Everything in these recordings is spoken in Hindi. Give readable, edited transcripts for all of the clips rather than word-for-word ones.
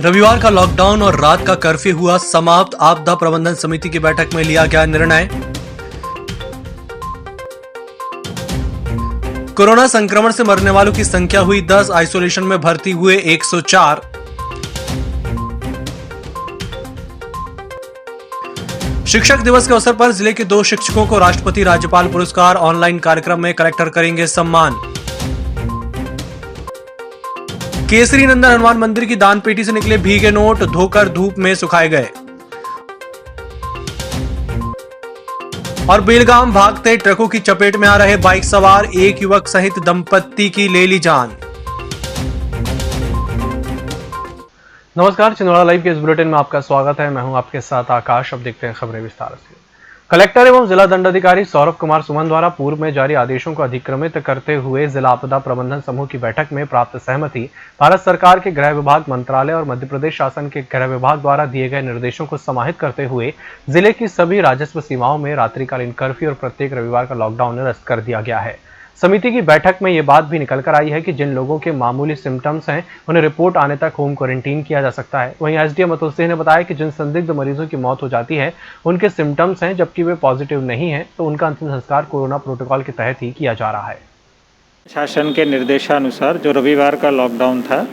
रविवार का लॉकडाउन और रात का कर्फ्यू हुआ समाप्त। आपदा प्रबंधन समिति की बैठक में लिया गया निर्णय। कोरोना संक्रमण से मरने वालों की संख्या हुई 10, आइसोलेशन में भर्ती हुए 104। शिक्षक दिवस के अवसर पर जिले के 2 शिक्षकों को राष्ट्रपति राज्यपाल पुरस्कार। ऑनलाइन कार्यक्रम में कलेक्टर करेंगे सम्मान। केसरी नंदन हनुमान मंदिर की दान पेटी से निकले भीगे नोट, धोकर धूप में सुखाए गए। और बेलगाम भागते ट्रकों की चपेट में आ रहे बाइक सवार, एक युवक सहित दंपत्ति की ले ली जान। नमस्कार, छिंदवाड़ा लाइव के इस बुलेटिन में आपका स्वागत है। मैं हूं आपके साथ आकाश। अब देखते हैं खबरें विस्तार से। कलेक्टर एवं जिला दंडाधिकारी सौरभ कुमार सुमन द्वारा पूर्व में जारी आदेशों को अधिक्रमित करते हुए जिला आपदा प्रबंधन समूह की बैठक में प्राप्त सहमति भारत सरकार के गृह विभाग, मंत्रालय और मध्य प्रदेश शासन के गृह विभाग द्वारा दिए गए निर्देशों को समाहित करते हुए जिले की सभी राजस्व सीमाओं में रात्रिकालीन कर्फ्यू और प्रत्येक रविवार का लॉकडाउन निरस्त कर दिया गया है। समिति की बैठक में ये बात भी निकल कर आई है कि जिन लोगों के मामूली सिम्टम्स हैं उन्हें रिपोर्ट आने तक होम क्वारंटीन किया जा सकता है। वहीं एसडीएम अतुल सिंह ने बताया कि जिन संदिग्ध मरीजों की मौत हो जाती है उनके सिम्टम्स हैं जबकि वे पॉजिटिव नहीं हैं, तो उनका अंतिम संस्कार कोरोना प्रोटोकॉल के तहत ही किया जा रहा है। शासन के निर्देशानुसार जो रविवार का लॉकडाउन था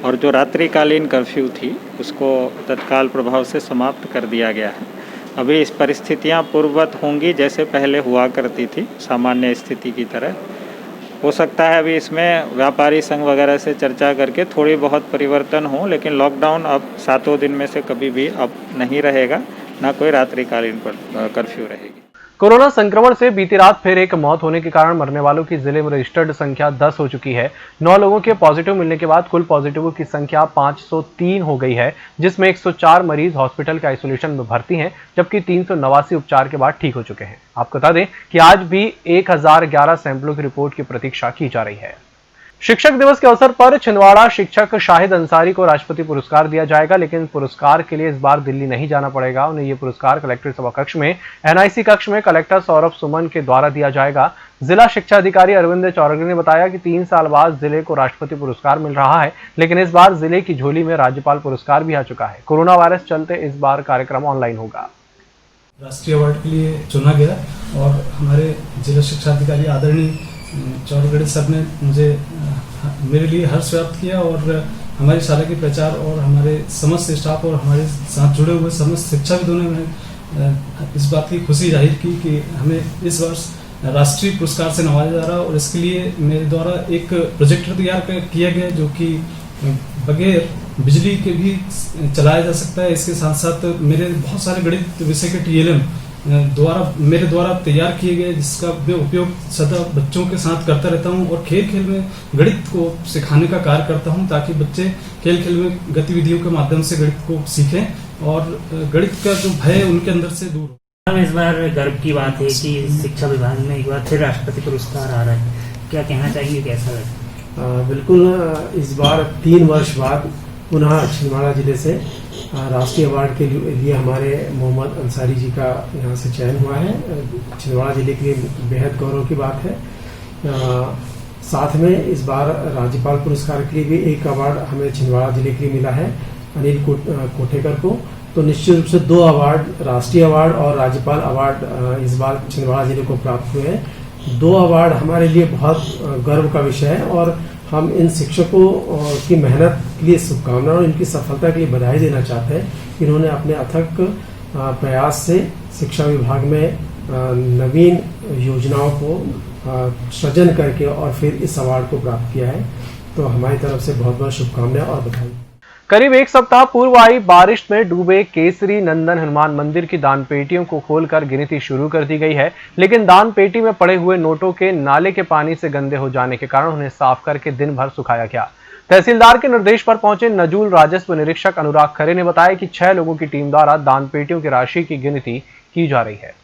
और जो रात्रिकालीन कर्फ्यू थी उसको तत्काल प्रभाव से समाप्त कर दिया गया है। अभी इस परिस्थितियां पूर्ववत होंगी जैसे पहले हुआ करती थी, सामान्य स्थिति की तरह हो सकता है। अभी इसमें व्यापारी संघ वगैरह से चर्चा करके थोड़ी बहुत परिवर्तन हो, लेकिन लॉकडाउन अब 7 दिन में से कभी भी अब नहीं रहेगा, ना कोई रात्रिकालीन कर्फ्यू रहेगी। कोरोना संक्रमण से बीती रात फिर एक मौत होने के कारण मरने वालों की जिले में रजिस्टर्ड संख्या 10 हो चुकी है। 9 लोगों के पॉजिटिव मिलने के बाद कुल पॉजिटिवों की संख्या 503 हो गई है, जिसमें 104 मरीज हॉस्पिटल के आइसोलेशन में भर्ती हैं, जबकि 389 उपचार के बाद ठीक हो चुके हैं। आपको बता दें कि आज भी 1011 सैंपलों की रिपोर्ट की प्रतीक्षा की जा रही है। शिक्षक दिवस के अवसर पर छिंदवाड़ा शिक्षक शाहिद अंसारी को राष्ट्रपति पुरस्कार दिया जाएगा, लेकिन पुरस्कार के लिए इस बार दिल्ली नहीं जाना पड़ेगा। उन्हें ये पुरस्कार कलेक्ट्रेट सभा कक्ष में एनआईसी कक्ष में कलेक्टर सौरभ सुमन के द्वारा दिया जाएगा। जिला शिक्षा अधिकारी अरविंद चौरगे ने बताया कि 3 साल बाद जिले को राष्ट्रपति पुरस्कार मिल रहा है, लेकिन इस बार जिले की झोली में राज्यपाल पुरस्कार भी आ चुका है। कोरोना वायरस चलते इस बार कार्यक्रम ऑनलाइन होगा। राष्ट्रीय अवार्ड के लिए चुना गया और हमारे जिला शिक्षा अधिकारी आदरणीय चौरगढ़ सर ने मेरे लिए हर्ष व्यक्त किया और हमारी शाला के प्रचार और हमारे समस्त स्टाफ और हमारे साथ जुड़े हुए समस्त शिक्षाविदों ने इस बात की खुशी जाहिर की कि हमें इस वर्ष राष्ट्रीय पुरस्कार से नवाजा जा रहा है। और इसके लिए मेरे द्वारा एक प्रोजेक्टर तैयार किया गया जो कि बगैर बिजली के भी चलाया जा सकता है। इसके साथ साथ मेरे बहुत सारे गणित विषय के टीएलएम मेरे द्वारा तैयार किए गए, जिसका मैं उपयोग सदा बच्चों के साथ करता रहता हूं और खेल खेल में गणित को सिखाने का कार्य करता हूं, ताकि बच्चे खेल खेल में गतिविधियों के माध्यम से गणित को सीखें और गणित का जो भय है उनके अंदर से दूर हो। इस बार गर्व की बात है कि शिक्षा विभाग में एक बार फिर राष्ट्रपति पुरस्कार आ रहा है, क्या कहना चाहिए, कैसा लगे? बिल्कुल, इस बार 3 वर्ष बाद पुनः छिंदवाड़ा जिले से राष्ट्रीय अवार्ड के लिए हमारे मोहम्मद अंसारी जी का यहाँ से चयन हुआ है। छिंदवाड़ा जिले के लिए बेहद गौरव की बात है। साथ में इस बार राज्यपाल पुरस्कार के लिए भी एक अवार्ड हमें छिंदवाड़ा जिले के लिए मिला है, अनिल कोठेकर को। तो निश्चित रूप से 2 अवार्ड, राष्ट्रीय अवार्ड और राज्यपाल अवार्ड इस बार छिंदवाड़ा जिले को प्राप्त हुए हैं। 2 अवार्ड हमारे लिए बहुत गर्व का विषय है और हम इन शिक्षकों की मेहनत के लिए शुभकामनाएं और इनकी सफलता के लिए बधाई देना चाहते हैं। इन्होंने अपने अथक प्रयास से शिक्षा विभाग में नवीन योजनाओं को सृजन करके और फिर इस अवार्ड को प्राप्त किया है। तो हमारी तरफ से बहुत बहुत शुभकामनाएं और बधाई। करीब 1 सप्ताह पूर्व आई बारिश में डूबे केसरी नंदन हनुमान मंदिर की दान पेटियों को खोलकर गिनती शुरू कर दी गई है, लेकिन दान पेटी में पड़े हुए नोटों के नाले के पानी से गंदे हो जाने के कारण उन्हें साफ करके दिन भर सुखाया गया। तहसीलदार के निर्देश पर पहुंचे नजूल राजस्व निरीक्षक अनुराग खरे ने बताया कि 6 लोगों की टीम द्वारा दान पेटियों की राशि की गिनती की जा रही है।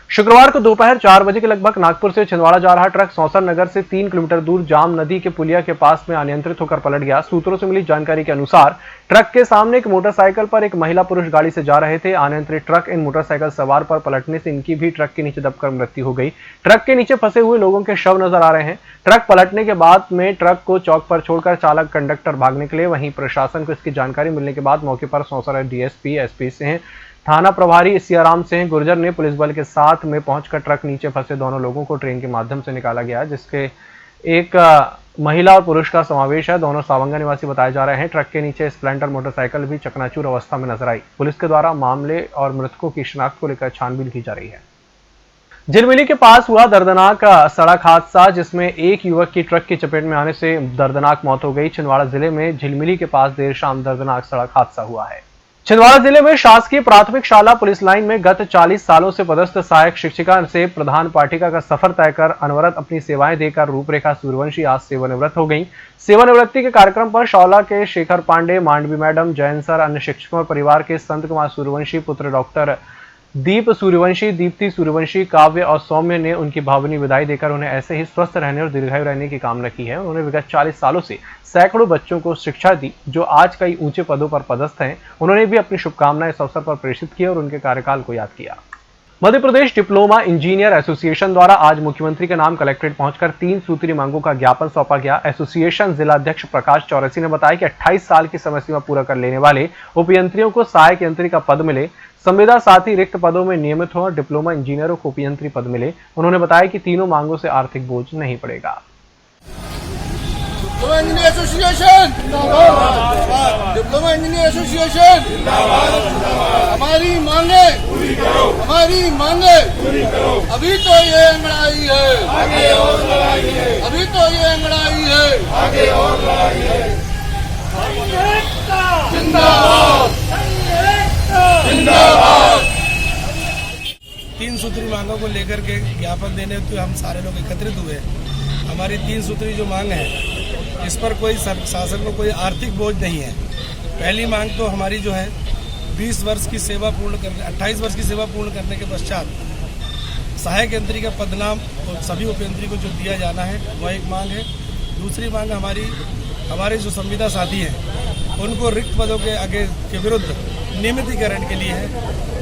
शुक्रवार को दोपहर 4 बजे के लगभग नागपुर से छिंदवाड़ा जा रहा ट्रक सौसर नगर से 3 किलोमीटर दूर जाम नदी के पुलिया के पास में अनियंत्रित होकर पलट गया। सूत्रों से मिली जानकारी के अनुसार ट्रक के सामने एक मोटरसाइकिल पर एक महिला पुरुष गाड़ी से जा रहे थे। अनियंत्रित ट्रक इन मोटरसाइकिल सवार पर पलटने से इनकी भी ट्रक के नीचे दबकर मृत्यु हो गई। ट्रक के नीचे फंसे हुए लोगों के शव नजर आ रहे हैं। ट्रक पलटने के बाद में ट्रक को चौक पर छोड़कर चालक कंडक्टर भाग निकले। वहीं प्रशासन को इसकी जानकारी मिलने के बाद मौके पर सौसर डीएसपी एसपी सिंह, थाना प्रभारी सियाराम सिंह गुर्जर ने पुलिस बल के साथ में पहुंचकर ट्रक नीचे फंसे दोनों लोगों को ट्रेन के माध्यम से निकाला गया, जिसके एक महिला और पुरुष का समावेश है। दोनों सावंगा निवासी बताए जा रहे हैं। ट्रक के नीचे स्प्लेंडर मोटरसाइकिल भी चकनाचूर अवस्था में नजर आई। पुलिस के द्वारा मामले और मृतकों की शिनाख्त को लेकर छानबीन की जा रही है। झिलमिली के पास हुआ दर्दनाक सड़क हादसा, जिसमें एक युवक की ट्रक की चपेट में आने से दर्दनाक मौत हो गई। छिंदवाड़ा जिले में झिलमिली के पास देर शाम दर्दनाक सड़क हादसा हुआ है। छिंदवाड़ा जिले में शासकीय प्राथमिक शाला पुलिस लाइन में गत 40 सालों से पदस्थ सहायक शिक्षिका से प्रधान पाठिका का सफर तय कर अनवरत अपनी सेवाएं देकर रूपरेखा सूर्यवंशी आज सेवानिवृत्त हो गई। सेवानिवृत्ति के कार्यक्रम पर शौला के शेखर पांडे, मांडवी मैडम, जैन सर, अन्य शिक्षकों और परिवार के संत कुमार सूर्यवंशी, पुत्र डॉक्टर दीप सूर्यवंशी, दीप्ति सूर्यवंशी, काव्य और सौम्य ने उनकी भावनीय विदाई देकर उन्हें ऐसे ही स्वस्थ रहने और दीर्घायु रहने की कामना की है। उन्होंने विगत 40 सालों से सैकड़ों बच्चों को शिक्षा दी जो आज कई ऊंचे पदों पर पदस्थ हैं। उन्होंने भी अपनी शुभकामनाएं इस अवसर पर प्रेषित की और उनके कार्यकाल को याद किया। Madhya Pradesh diploma engineer association द्वारा आज मुख्यमंत्री के नाम कलेक्ट्रेट पहुंचकर 3 सूत्रीय मांगों का ज्ञापन सौंपा गया। एसोसिएशन जिलाध्यक्ष प्रकाश चौरसी ने बताया कि 28 साल की समय सीमा पूरा कर लेने वाले उपयंत्रियों को सहायक यंत्री का पद मिले, संविदा साथ ही रिक्त पदों में नियमित हो और डिप्लोमा इंजीनियरों को उपयंत्री पद मिले। उन्होंने बताया कि तीनों मांगों से आर्थिक बोझ नहीं पड़ेगा। Diploma engineer association diploma engineer association हमारी मांगे अभी तो ये अंगड़ाई है, अभी तो ये अंगड़ाई है, जिंदाबाद जिंदाबाद। 3 सूत्री मांगों को लेकर के ज्ञापन देने तो हम सारे लोग एकत्रित हुए। हमारी 3 सूत्री जो मांग है इस पर कोई शासन को कोई आर्थिक बोझ नहीं है। पहली मांग तो हमारी जो है 20 वर्ष की सेवा पूर्ण करने 28 वर्ष की सेवा पूर्ण करने के पश्चात सहायक यंत्री का पदनाम और सभी उपयंत्री को जो दिया जाना है वह एक मांग है। दूसरी मांग हमारे जो संविदा साथी हैं उनको रिक्त पदों के आगे के विरुद्ध नियमितीकरण के लिए है।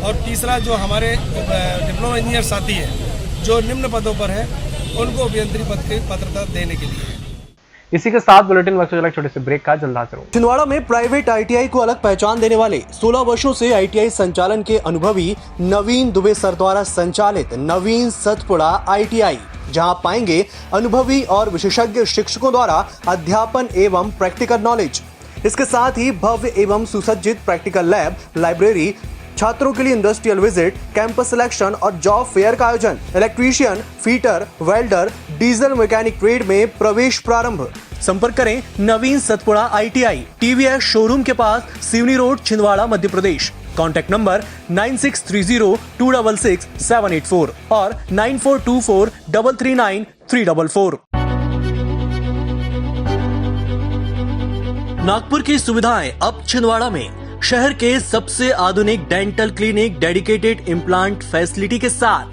और तीसरा जो हमारे डिप्लोमा इंजीनियर साथी हैं जो निम्न पदों पर है उनको अभियंत्री पद की पात्रता देने के लिए। इसी के साथ बुलेटिन वक्त चला छोटे से ब्रेक का जल्द हाजिर हूं। छिंदवाड़ा में प्राइवेट आईटीआई को अलग पहचान देने वाले 16 वर्षों से आईटीआई संचालन के अनुभवी नवीन दुबे सर द्वारा संचालित नवीन सतपुड़ा आईटीआई, जहां पाएंगे अनुभवी और विशेषज्ञ शिक्षकों द्वारा अध्यापन एवं प्रैक्टिकल नॉलेज। इसके साथ ही भव्य एवं सुसज्जित प्रैक्टिकल लैब, लाइब्रेरी, छात्रों के लिए इंडस्ट्रियल विजिट, कैंपस सिलेक्शन और जॉब फेयर का आयोजन। Electrician, fitter, welder, diesel mechanic trade में प्रवेश प्रारंभ। संपर्क करें नवीन सतपुड़ा आईटीआई, टीवीएस शोरूम के पास, Seoni road, Chhindwara, Madhya Pradesh. Contact number 9630266784 और 9424339344। नागपुर की सुविधाएं अब छिंदवाड़ा में। शहर के सबसे आधुनिक dental clinic, dedicated implant facility के साथ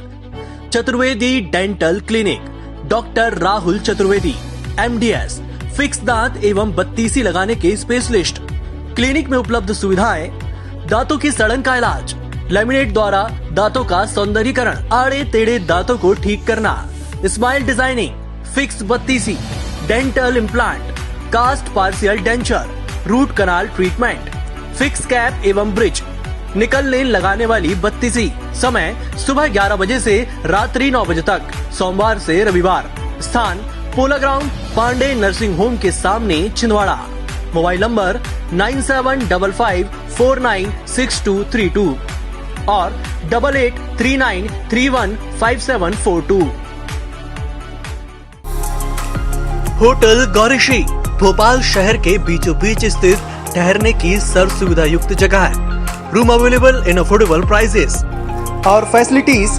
Chaturvedi dental clinic, doctor Rahul Chaturvedi, MDS, fix दांत एवं बत्तीसी लगाने के स्पेशलिस्ट। क्लिनिक में उपलब्ध सुविधाएं: दांतों की सड़न का इलाज, लैमिनेट द्वारा दांतों का सौंदर्यीकरण, आड़े टेढ़े दांतों को ठीक करना, स्माइल डिजाइनिंग, फिक्स बत्तीसी, dental implant, cast partial denture, root canal treatment, fix cap एवं ब्रिज, निकलने लगाने वाली बत्तीसी। समय सुबह 11 बजे से रात्रि 9 बजे तक, सोमवार से रविवार। स्थान पोला ग्राउंड, पांडे नर्सिंग होम के सामने, छिंदवाड़ा। मोबाइल नंबर 9755496232 और 8839315742। होटल गौरीश्री भोपाल शहर के बीचों बीच स्थित ठहरने की सर्व सुविधा युक्त जगह है। Room available in affordable prices और facilities: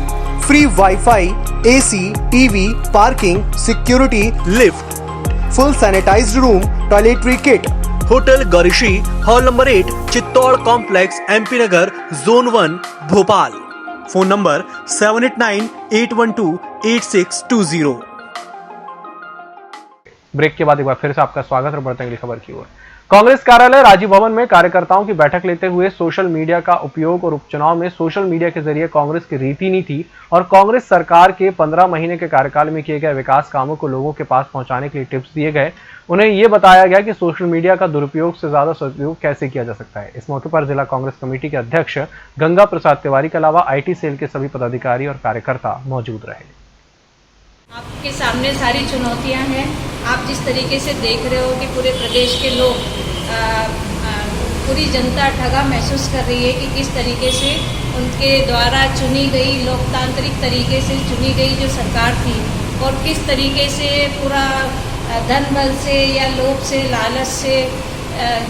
free WiFi, AC, TV, parking, security, lift, full sanitised room, toiletry kit. Hotel Gaurishri, hall number 8, Chittor complex, MP Nagar, zone 1, Bhopal. Phone number 7898128620। Break के बाद एक बार फिर से आपका स्वागत है। बढ़ते हैं अगली खबर की ओर। कांग्रेस कार्यालय राजीव भवन में कार्यकर्ताओं की बैठक लेते हुए सोशल मीडिया का उपयोग और उपचुनाव में सोशल मीडिया के जरिए कांग्रेस की रीति नीति और कांग्रेस सरकार के 15 महीने के कार्यकाल में किए गए विकास कामों को लोगों के पास पहुंचाने के लिए टिप्स दिए गए। उन्हें यह बताया गया कि सोशल मीडिया का दुरुपयोग से ज्यादा सदुपयोग कैसे किया जा सकता है। इस मौके पर जिला कांग्रेस कमेटी के अध्यक्ष गंगा प्रसाद तिवारी के अलावा IT सेल के सभी पदाधिकारी और कार्यकर्ता मौजूद रहे। आपके सामने सारी चुनौतियां हैं। आप जिस तरीके से देख रहे हो कि पूरे प्रदेश के लोग पूरी जनता ठगा महसूस कर रही है कि किस तरीके से उनके द्वारा चुनी गई लोकतांत्रिक तरीके से चुनी गई जो सरकार थी और किस तरीके से पूरा धन बल से या लोभ से लालच से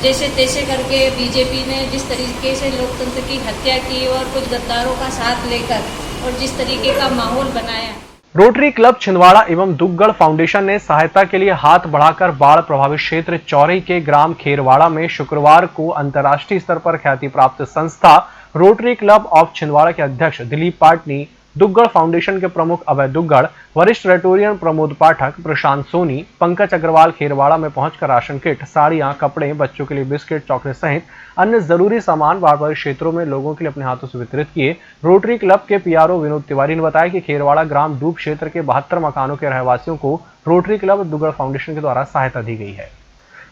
जैसे तैसे करके बीजेपी ने जिस तरीके से लोकतंत्र की हत्या की और कुछ गद्दारों का साथ लेकर और जिस तरीके का माहौल बनाया। रोटरी क्लब छिंदवाड़ा एवं दुग्गड़ फाउंडेशन ने सहायता के लिए हाथ बढ़ाकर बाढ़ प्रभावित क्षेत्र चौरई के ग्राम खेरवाड़ा में शुक्रवार को अंतर्राष्ट्रीय स्तर पर ख्याति प्राप्त संस्था रोटरी क्लब ऑफ छिंदवाड़ा के अध्यक्ष दिलीप पाटनी, दुग्गड़ फाउंडेशन के प्रमुख अभय दुग्गड़, वरिष्ठ रेटोरियन प्रमोद पाठक, प्रशांत सोनी, पंकज अग्रवाल खेरवाड़ा में पहुंचकर राशन किट, साड़ियां, कपड़े, बच्चों के लिए बिस्किट, चॉकलेट सहित अन्य जरूरी सामान बाढ़ प्रभावित क्षेत्रों में लोगों के लिए अपने हाथों से वितरित किए। रोटरी क्लब के PRO विनोद तिवारी ने बताया कि खेरवाड़ा ग्राम डूब क्षेत्र के 72 मकानों के रहवासियों को रोटरी क्लब दुग्गड़ फाउंडेशन के द्वारा सहायता दी गई है।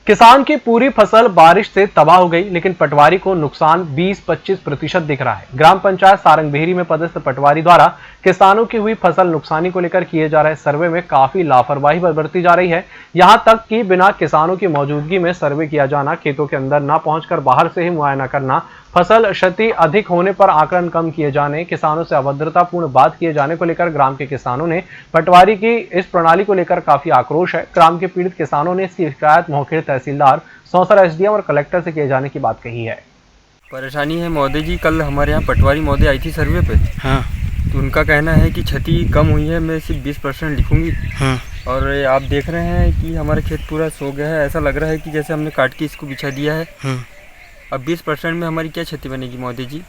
किसान की पूरी फसल बारिश से तबाह हो गई, लेकिन पटवारी को नुकसान 20-25% दिख रहा है। ग्राम पंचायत सारंगबेहरी में पदस्थ पटवारी द्वारा किसानों की हुई फसल नुकसानी को लेकर किए जा रहे सर्वे में काफी लापरवाही बरती जा रही है। यहां तक कि बिना किसानों की मौजूदगी में सर्वे किया जाना, खेतों के अंदर न पहुंचकर बाहर से ही मुआयना करना, फसल क्षति अधिक होने पर आकलन कम किए जाने, किसानों से अभद्रतापूर्ण बात किए जाने को लेकर ग्राम के किसानों ने पटवारी की इस प्रणाली को लेकर काफी आक्रोश है। ग्राम के पीड़ित किसानों ने इसकी शिकायत मौके तहसीलदार, सौंसर SDM और कलेक्टर से किए जाने की बात कही है। परेशानी है महोदय जी, कल हमारे यहाँ पटवारी महोदय आई थी सर्वे पे। हाँ। तो उनका कहना है कि क्षति कम हुई है, मैं सिर्फ 20% लिखूंगी। हाँ। और आप देख रहे हैं कि हमारा खेत पूरा सो गया है, ऐसा लग रहा है कि जैसे हमने काट के इसको बिछा दिया है। हाँ। अब 20% में हमारी क्या क्षति बनेगी महोदय जी?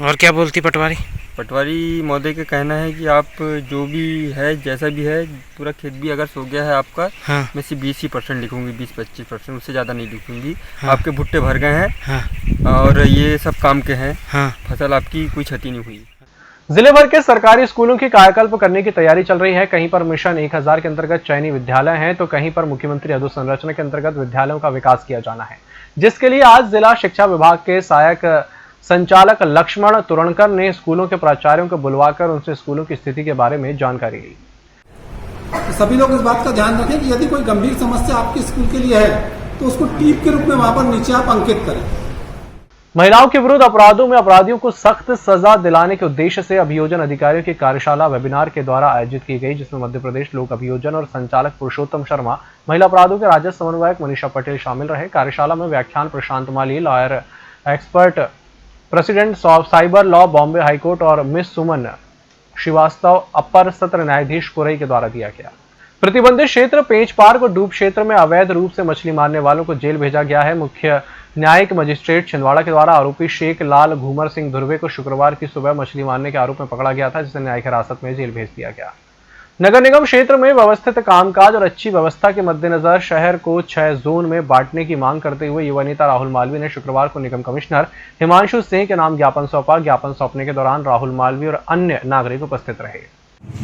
और क्या बोलती पटवारी? पटवारी महोदय का कहना है कि आप जो भी है, जैसा भी है, पूरा खेत भी अगर सो गया है आपका, हाँ। मैं सिर्फ 20% लिखूंगी, 20-25%, उससे ज़्यादा नहीं लिखूंगी। हाँ। आपके भुट्टे भर गए हैं। हाँ। और ये सब काम के हैं। हाँ। फसल आपकी कोई क्षति नहीं हुई। जिले भर के सरकारी स्कूलों की कायाकल्प करने की तैयारी चल रही है। कहीं पर मिशन 1000 के अंतर्गत चयनी विद्यालय हैं, तो कहीं पर मुख्यमंत्री अधोसंरचना के अंतर्गत विद्यालयों का विकास किया जाना है, जिसके लिए आज जिला शिक्षा विभाग के सहायक संचालक लक्ष्मण तुरणकर ने स्कूलों के प्राचार्यों को बुलवाकर उनसे स्कूलों की स्थिति के बारे में जानकारी ली। सभी लोग इस बात का ध्यान रखें कि यदि कोई गंभीर समस्या आपके स्कूल के लिए है तो उसको टीप के रूप में वहां पर नीचे आप अंकित करें। महिलाओं के विरुद्ध अपराधों में अपराधियों को सख्त सजा दिलाने के उद्देश्य से अभियोजन अधिकारियों की कार्यशाला वेबिनार के द्वारा आयोजित की गई, जिसमें मध्य प्रदेश लोक अभियोजन और संचालक पुरुषोत्तम शर्मा, महिला अपराधों के राज्य समन्वयक मनीषा पटेल शामिल रहे। कार्यशाला में व्याख्यान Prashant Mali, lawyer expert, president cyber law Bombay high court और मिस सुमन श्रीवास्तव, अपर सत्र न्यायाधीश कुरई के द्वारा दिया गया। प्रतिबंधित क्षेत्र पेंच पार्क और डूब क्षेत्र में अवैध रूप से मछली मारने वालों को जेल भेजा गया है। मुख्य न्यायिक मजिस्ट्रेट छिंदवाड़ा के द्वारा आरोपी शेख लाल घूमर सिंह धुर्वे को शुक्रवार की सुबह मछली मारने के आरोप में पकड़ा गया था, जिसे न्यायिक हिरासत में जेल भेज दिया गया। नगर निगम क्षेत्र में व्यवस्थित कामकाज और अच्छी व्यवस्था के मद्देनजर शहर को 6 जोन में बांटने की मांग करते हुए युवा नेता राहुल मालवीय ने शुक्रवार को निगम कमिश्नर हिमांशु सिंह के नाम ज्ञापन सौंपा। ज्ञापन सौंपने के दौरान राहुल मालवीय और अन्य नागरिक उपस्थित रहे।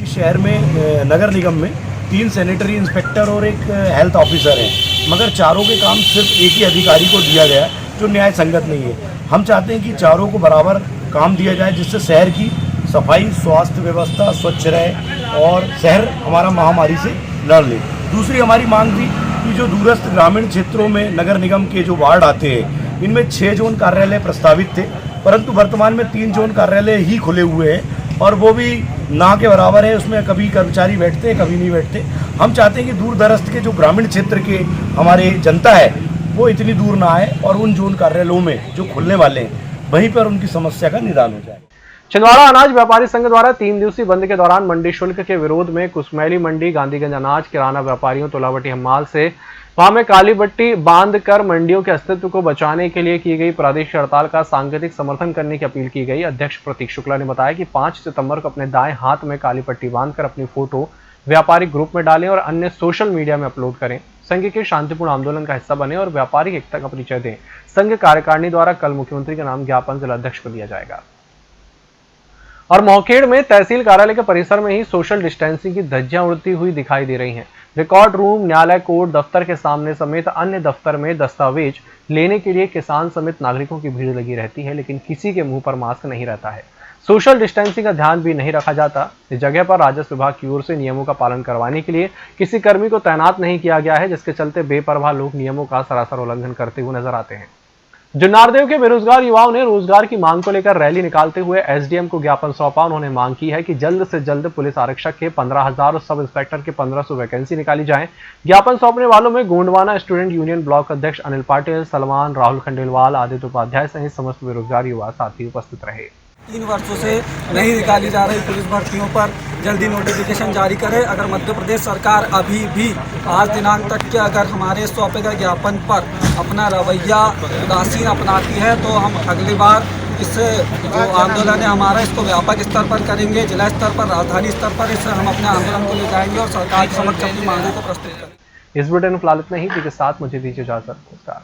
शहर में नगर निगम में 3 सैनिटरी इंस्पेक्टर और एक हेल्थ ऑफिसर हैं, मगर चारों के काम सिर्फ एक ही अधिकारी को दिया गया है, जो न्याय संगत नहीं है। हम चाहते हैं कि चारों को बराबर काम दिया जाए, जिससे शहर की सफाई, स्वास्थ्य व्यवस्था स्वच्छ रहे और शहर हमारा महामारी से लड़ ले। दूसरी हमारी मांग थी कि जो दूरस्थ ग्रामीण क्षेत्रों में नगर निगम के जो वार्ड आते हैं, इनमें 6 जोन कार्यालय प्रस्तावित थे, परंतु वर्तमान में 3 जोन कार्यालय ही खुले हुए हैं और वो भी ना के बराबर है। उसमें कभी कर्मचारी बैठते हैं, कभी नहीं बैठते। हम चाहते हैं कि दूर दराज के जो ग्रामीण क्षेत्र के हमारे जनता है, वो इतनी दूर ना आए और उन जोन कार्यालयों में जो खुलने वाले हैं, वहीं पर उनकी समस्या का निदान हो जाए। छिंदवाड़ा अनाज व्यापारी संघ द्वारा 3 दिवसीय बंद के दौरान मंडी शुल्क के विरोध में कुसमैली मंडी, गांधीगंज अनाज किराना व्यापारियों, तोलावटी हम्माल से वहां में काली पट्टी बांधकर मंडियों के अस्तित्व को बचाने के लिए की गई प्रादेशिक हड़ताल का सांकेतिक समर्थन करने की अपील की गई। अध्यक्ष प्रतीक शुक्ला ने बताया कि 5 सितंबर को अपने दाएं हाथ में काली पट्टी बांधकर अपनी फोटो व्यापारिक ग्रुप में डालें और अन्य सोशल मीडिया में अपलोड करें। संघ के शांतिपूर्ण आंदोलन का हिस्सा बने और व्यापारिक एकता का परिचय दें। संघ कार्यकारिणी द्वारा कल मुख्यमंत्री का नाम ज्ञापन जिलाध्यक्ष को दिया जाएगा। और मोहखेड़ में तहसील कार्यालय के परिसर में ही सोशल डिस्टेंसिंग की धज्जियां उड़ती हुई दिखाई दे रही हैं। रिकॉर्ड रूम, न्यायालय, कोर्ट दफ्तर के सामने समेत अन्य दफ्तर में दस्तावेज लेने के लिए किसान समेत नागरिकों की भीड़ लगी रहती है, लेकिन किसी के मुंह पर मास्क नहीं रहता है। सोशल डिस्टेंसिंग का ध्यान भी नहीं रखा जाता। इस जगह पर राजस्व विभाग की ओर से नियमों का पालन करवाने के लिए किसी कर्मी को तैनात नहीं किया गया है, जिसके चलते बेपरवाह लोग नियमों का सरासर उल्लंघन करते हुए नजर आते हैं। जुन्नारदेव के बेरोजगार युवाओं ने रोजगार की मांग को लेकर रैली निकालते हुए एसडीएम को ज्ञापन सौंपा। उन्होंने मांग की है कि जल्द से जल्द पुलिस आरक्षक के 15,000 और सब इंस्पेक्टर के 1500 वैकेंसी निकाली जाए। ज्ञापन सौंपने वालों में गोंडवाना स्टूडेंट यूनियन ब्लॉक अध्यक्ष अनिल पाटिल, सलमान, राहुल खंडेलवाल, आदित्य उपाध्याय सहित समस्त बेरोजगार युवा साथी उपस्थित रहे। 3 वर्षों से नहीं निकाली जा रही पुलिस भर्तियों पर जल्दी नोटिफिकेशन जारी करे। अगर मध्य प्रदेश सरकार अभी भी आज दिनांक तक के अगर हमारे सौंपे गए ज्ञापन पर अपना रवैया उदासीन अपनाती है तो हम अगली बार इस जो आंदोलन है हमारा इसको व्यापक स्तर पर करेंगे, जिला स्तर पर, राजधानी स्तर पर इससे हम अपने आंदोलन को ले जाएंगे और सरकार के समक्ष अपनी मांगों को प्रस्तुत करेंगे। इस बुलेटिन में फिलहाल इतना ही। के साथ मुझे दीजिए इजाजत। नमस्कार।